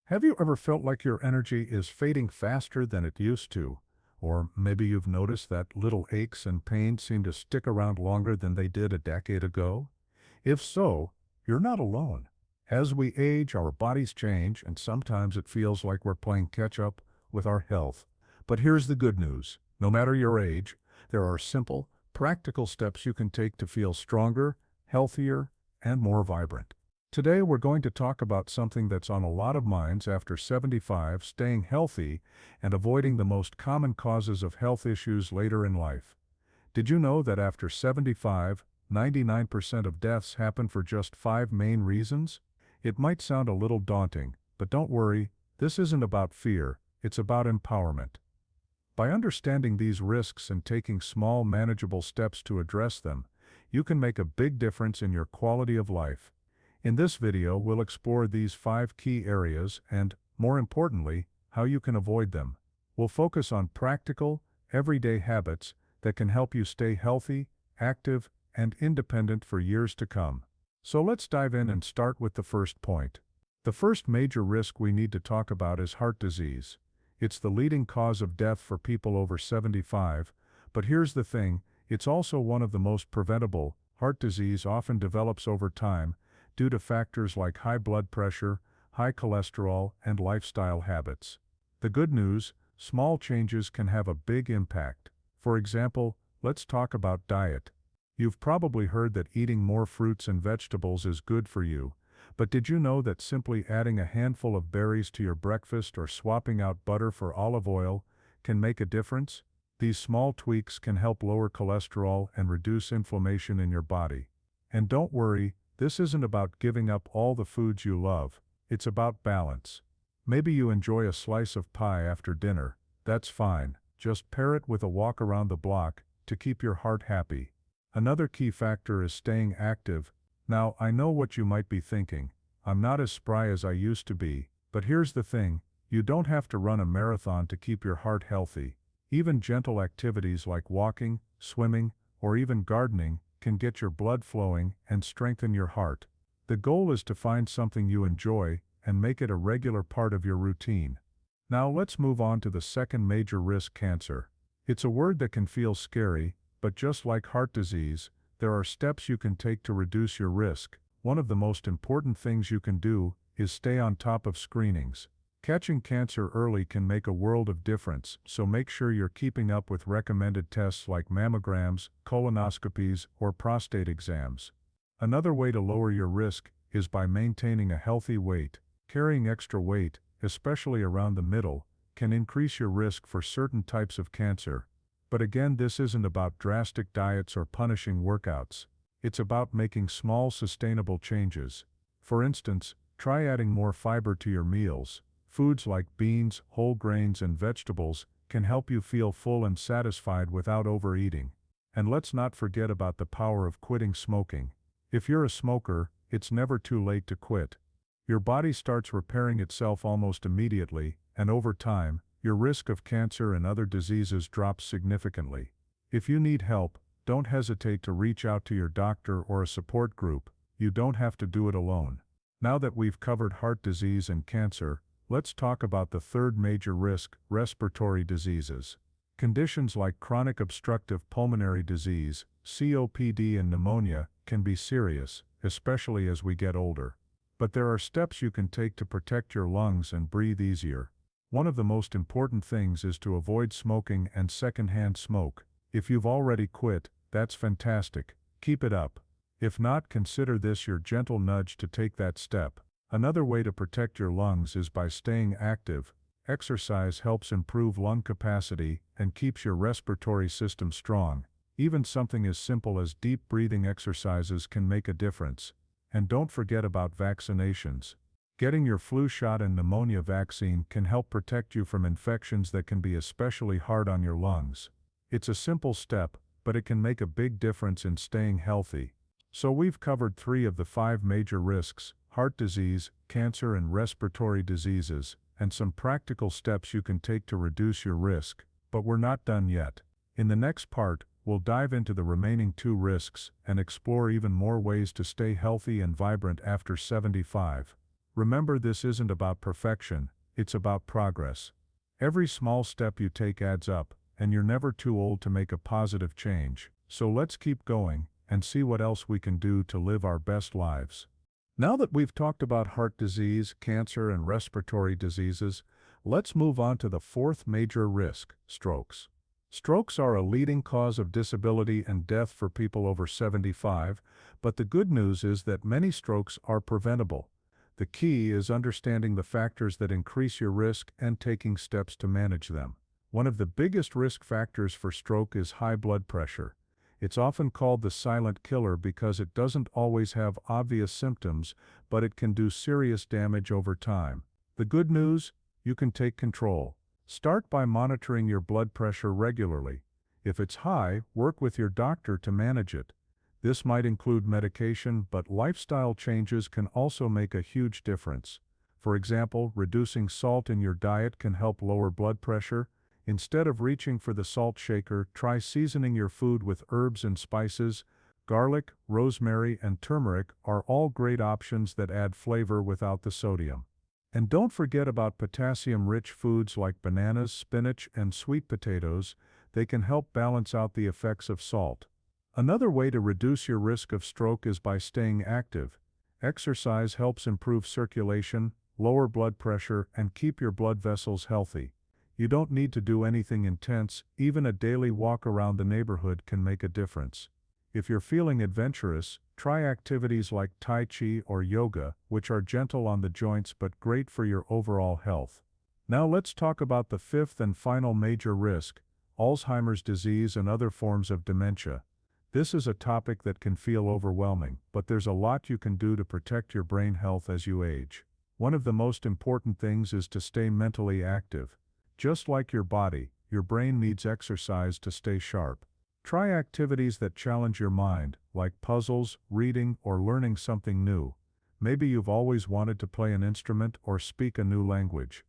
Have you ever felt like your energy is fading faster than it used to? Or maybe you've noticed that little aches and pains seem to stick around longer than they did a decade ago? If so, you're not alone. As we age, our bodies change, and sometimes it feels like we're playing catch-up with our health. But here's the good news. No matter your age, there are simple, practical steps you can take to feel stronger, healthier, and more vibrant. Today we're going to talk about something that's on a lot of minds after 75, staying healthy and avoiding the most common causes of health issues later in life. Did you know that after 75, 99% of deaths happen for just 5 main reasons? It might sound a little daunting, but don't worry, this isn't about fear, it's about empowerment. By understanding these risks and taking small, manageable steps to address them, you can make a big difference in your quality of life. In this video, we'll explore these 5 key areas and, more importantly, how you can avoid them. We'll focus on practical, everyday habits that can help you stay healthy, active, and independent for years to come. So let's dive in and start with the first point. The first major risk we need to talk about is heart disease. It's the leading cause of death for people over 75, but here's the thing, it's also one of the most preventable. Heart disease often develops over time, due to factors like high blood pressure, high cholesterol, and lifestyle habits. The good news, small changes can have a big impact. For example, let's talk about diet. You've probably heard that eating more fruits and vegetables is good for you, but did you know that simply adding a handful of berries to your breakfast or swapping out butter for olive oil can make a difference? These small tweaks can help lower cholesterol and reduce inflammation in your body. And don't worry, this isn't about giving up all the foods you love, it's about balance. Maybe you enjoy a slice of pie after dinner, that's fine, just pair it with a walk around the block to keep your heart happy. Another key factor is staying active. Now, I know what you might be thinking, I'm not as spry as I used to be, but here's the thing, you don't have to run a marathon to keep your heart healthy. Even gentle activities like walking, swimming, or even gardening can get your blood flowing and strengthen your heart. The goal is to find something you enjoy and make it a regular part of your routine. Now let's move on to the second major risk, cancer. It's a word that can feel scary, but just like heart disease, there are steps you can take to reduce your risk. One of the most important things you can do is stay on top of screenings. Catching cancer early can make a world of difference, so make sure you're keeping up with recommended tests like mammograms, colonoscopies, or prostate exams. Another way to lower your risk is by maintaining a healthy weight. Carrying extra weight, especially around the middle, can increase your risk for certain types of cancer. But again, this isn't about drastic diets or punishing workouts. It's about making small, sustainable changes. For instance, try adding more fiber to your meals. Foods like beans, whole grains, and vegetables can help you feel full and satisfied without overeating. And let's not forget about the power of quitting smoking. If you're a smoker, it's never too late to quit. Your body starts repairing itself almost immediately, and over time, your risk of cancer and other diseases drops significantly. If you need help, don't hesitate to reach out to your doctor or a support group. You don't have to do it alone. Now that we've covered heart disease and cancer, let's talk about the third major risk, respiratory diseases. Conditions like chronic obstructive pulmonary disease, COPD, and pneumonia can be serious, especially as we get older. But there are steps you can take to protect your lungs and breathe easier. One of the most important things is to avoid smoking and secondhand smoke. If you've already quit, that's fantastic. Keep it up. If not, consider this your gentle nudge to take that step. Another way to protect your lungs is by staying active. Exercise helps improve lung capacity and keeps your respiratory system strong. Even something as simple as deep breathing exercises can make a difference. And don't forget about vaccinations. Getting your flu shot and pneumonia vaccine can help protect you from infections that can be especially hard on your lungs. It's a simple step, but it can make a big difference in staying healthy. So we've covered 3 of the 5 major risks: heart disease, cancer, and respiratory diseases, and some practical steps you can take to reduce your risk. But we're not done yet. In the next part, we'll dive into the remaining 2 risks and explore even more ways to stay healthy and vibrant after 75. Remember, this isn't about perfection, it's about progress. Every small step you take adds up, and you're never too old to make a positive change. So let's keep going and see what else we can do to live our best lives. Now that we've talked about heart disease, cancer, and respiratory diseases, let's move on to the fourth major risk: strokes. Strokes are a leading cause of disability and death for people over 75, but the good news is that many strokes are preventable. The key is understanding the factors that increase your risk and taking steps to manage them. One of the biggest risk factors for stroke is high blood pressure. It's often called the silent killer because it doesn't always have obvious symptoms, but it can do serious damage over time. The good news? You can take control. Start by monitoring your blood pressure regularly. If it's high, work with your doctor to manage it. This might include medication, but lifestyle changes can also make a huge difference. For example, reducing salt in your diet can help lower blood pressure. Instead of reaching for the salt shaker, try seasoning your food with herbs and spices. Garlic, rosemary, and turmeric are all great options that add flavor without the sodium. And don't forget about potassium-rich foods like bananas, spinach, and sweet potatoes. They can help balance out the effects of salt. Another way to reduce your risk of stroke is by staying active. Exercise helps improve circulation, lower blood pressure, and keep your blood vessels healthy. You don't need to do anything intense, even a daily walk around the neighborhood can make a difference. If you're feeling adventurous, try activities like Tai Chi or yoga, which are gentle on the joints but great for your overall health. Now let's talk about the fifth and final major risk: Alzheimer's disease and other forms of dementia. This is a topic that can feel overwhelming, but there's a lot you can do to protect your brain health as you age. One of the most important things is to stay mentally active. Just like your body, your brain needs exercise to stay sharp. Try activities that challenge your mind, like puzzles, reading, or learning something new. Maybe you've always wanted to play an instrument or speak a new language.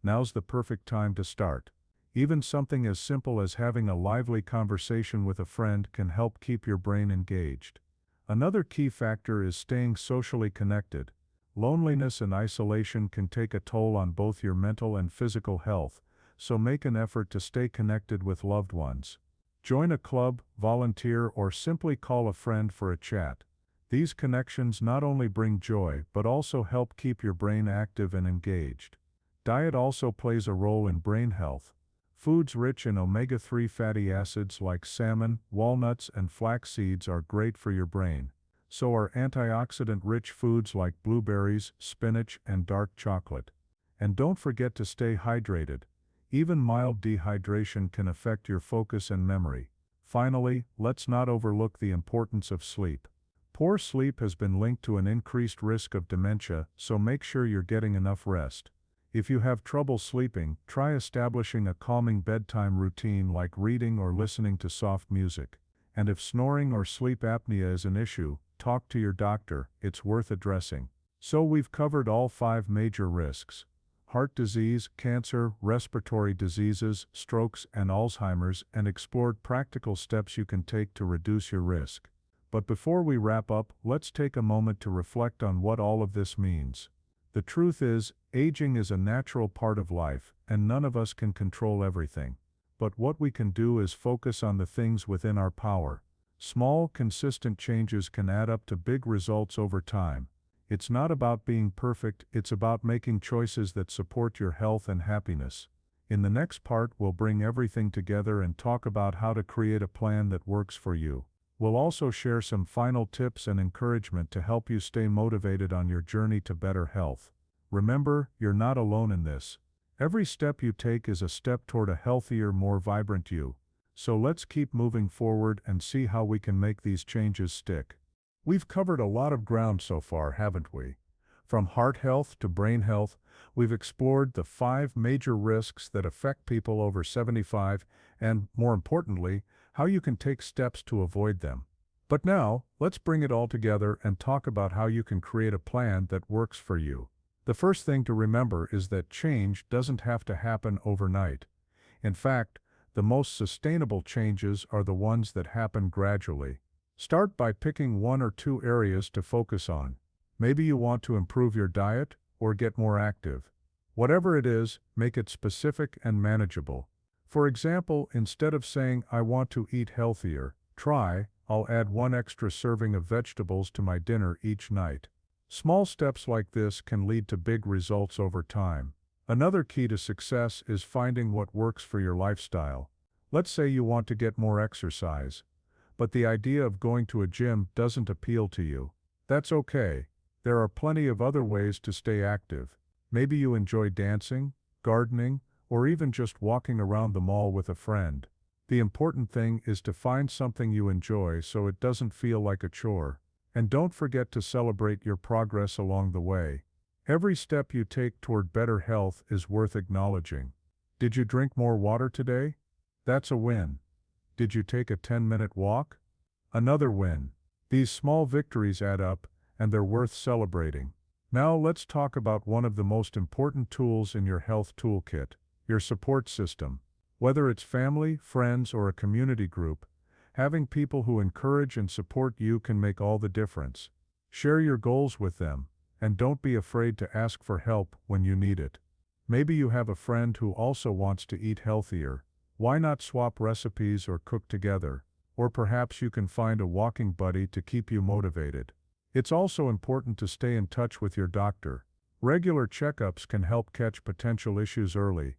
Now's the perfect time to start. Even something as simple as having a lively conversation with a friend can help keep your brain engaged. Another key factor is staying socially connected. Loneliness and isolation can take a toll on both your mental and physical health, so make an effort to stay connected with loved ones. Join a club, volunteer, or simply call a friend for a chat. These connections not only bring joy but also help keep your brain active and engaged. Diet also plays a role in brain health. Foods rich in omega-3 fatty acids like salmon, walnuts, and flax seeds are great for your brain. So are antioxidant-rich foods like blueberries, spinach, and dark chocolate. And don't forget to stay hydrated. Even mild dehydration can affect your focus and memory. Finally, let's not overlook the importance of sleep. Poor sleep has been linked to an increased risk of dementia, so make sure you're getting enough rest. If you have trouble sleeping, try establishing a calming bedtime routine like reading or listening to soft music. And if snoring or sleep apnea is an issue, talk to your doctor, it's worth addressing. So we've covered all 5 major risks: heart disease, cancer, respiratory diseases, strokes, and Alzheimer's, and explored practical steps you can take to reduce your risk. But before we wrap up, let's take a moment to reflect on what all of this means. The truth is, aging is a natural part of life, and none of us can control everything. But what we can do is focus on the things within our power. Small, consistent changes can add up to big results over time. It's not about being perfect, it's about making choices that support your health and happiness. In the next part, we'll bring everything together and talk about how to create a plan that works for you. We'll also share some final tips and encouragement to help you stay motivated on your journey to better health. Remember, you're not alone in this. Every step you take is a step toward a healthier, more vibrant you. So let's keep moving forward and see how we can make these changes stick. We've covered a lot of ground so far, haven't we? From heart health to brain health, we've explored the 5 major risks that affect people over 75 and, more importantly, how you can take steps to avoid them. But now, let's bring it all together and talk about how you can create a plan that works for you. The first thing to remember is that change doesn't have to happen overnight. In fact, the most sustainable changes are the ones that happen gradually. Start by picking 1 or 2 areas to focus on. Maybe you want to improve your diet, or get more active. Whatever it is, make it specific and manageable. For example, instead of saying, I want to eat healthier, try, I'll add 1 extra serving of vegetables to my dinner each night. Small steps like this can lead to big results over time. Another key to success is finding what works for your lifestyle. Let's say you want to get more exercise, but the idea of going to a gym doesn't appeal to you. That's okay. There are plenty of other ways to stay active. Maybe you enjoy dancing, gardening, or even just walking around the mall with a friend. The important thing is to find something you enjoy so it doesn't feel like a chore. And don't forget to celebrate your progress along the way. Every step you take toward better health is worth acknowledging. Did you drink more water today? That's a win. Did you take a 10-minute walk? Another win. These small victories add up, and they're worth celebrating. Now let's talk about one of the most important tools in your health toolkit, your support system. Whether it's family, friends, or a community group, having people who encourage and support you can make all the difference. Share your goals with them, and don't be afraid to ask for help when you need it. Maybe you have a friend who also wants to eat healthier. Why not swap recipes or cook together? Or perhaps you can find a walking buddy to keep you motivated. It's also important to stay in touch with your doctor. Regular checkups can help catch potential issues early,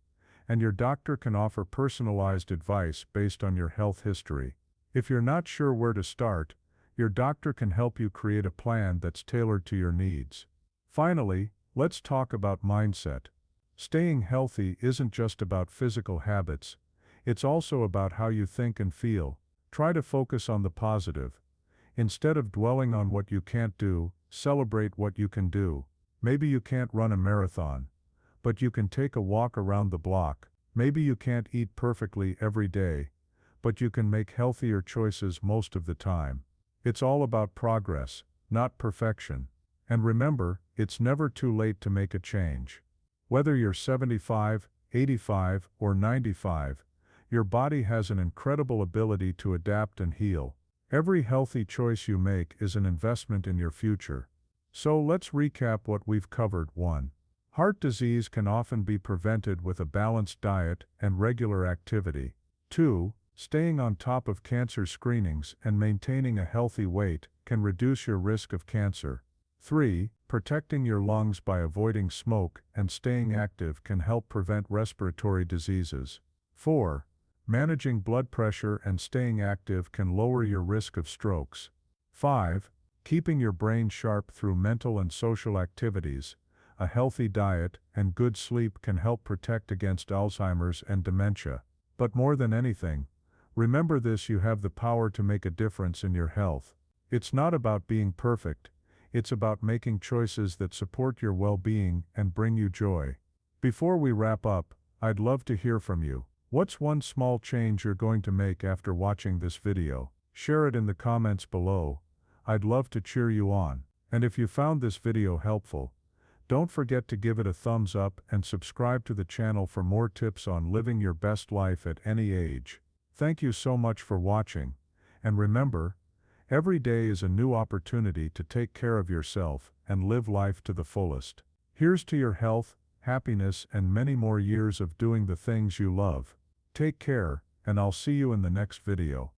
and your doctor can offer personalized advice based on your health history. If you're not sure where to start, your doctor can help you create a plan that's tailored to your needs. Finally, let's talk about mindset. Staying healthy isn't just about physical habits, it's also about how you think and feel. Try to focus on the positive. Instead of dwelling on what you can't do, celebrate what you can do. Maybe you can't run a marathon, but you can take a walk around the block. Maybe you can't eat perfectly every day, but you can make healthier choices most of the time. It's all about progress, not perfection. And remember, it's never too late to make a change. Whether you're 75, 85, or 95, your body has an incredible ability to adapt and heal. Every healthy choice you make is an investment in your future. So let's recap what we've covered. 1. Heart disease can often be prevented with a balanced diet and regular activity. 2. Staying on top of cancer screenings and maintaining a healthy weight can reduce your risk of cancer. 3. Protecting your lungs by avoiding smoke and staying active can help prevent respiratory diseases. 4. Managing blood pressure and staying active can lower your risk of strokes. 5. Keeping your brain sharp through mental and social activities, a healthy diet, and good sleep can help protect against Alzheimer's and dementia. But more than anything, remember this: you have the power to make a difference in your health. It's not about being perfect, it's about making choices that support your well-being and bring you joy. Before we wrap up, I'd love to hear from you. What's one small change you're going to make after watching this video? Share it in the comments below. I'd love to cheer you on. And if you found this video helpful, don't forget to give it a thumbs up and subscribe to the channel for more tips on living your best life at any age. Thank you so much for watching, and remember, every day is a new opportunity to take care of yourself and live life to the fullest. Here's to your health, happiness, and many more years of doing the things you love. Take care, and I'll see you in the next video.